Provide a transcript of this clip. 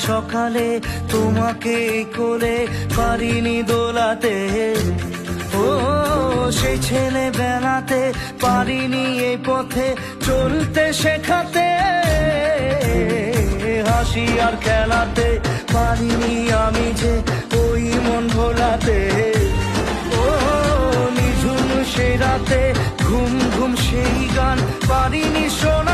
সকালে তোমাকে কোলে পারিনি দোলাতে, ও সেই ছেলে বেলাতে পারিনি এই পথে চলতে শেখাতে, হাসি আর খেলাতে পারিনি আমি যে ওই মন ভোলাতে, ও নিঝুম সেই রাতে ঘুম ঘুম সেই গান পারিনি শোনা।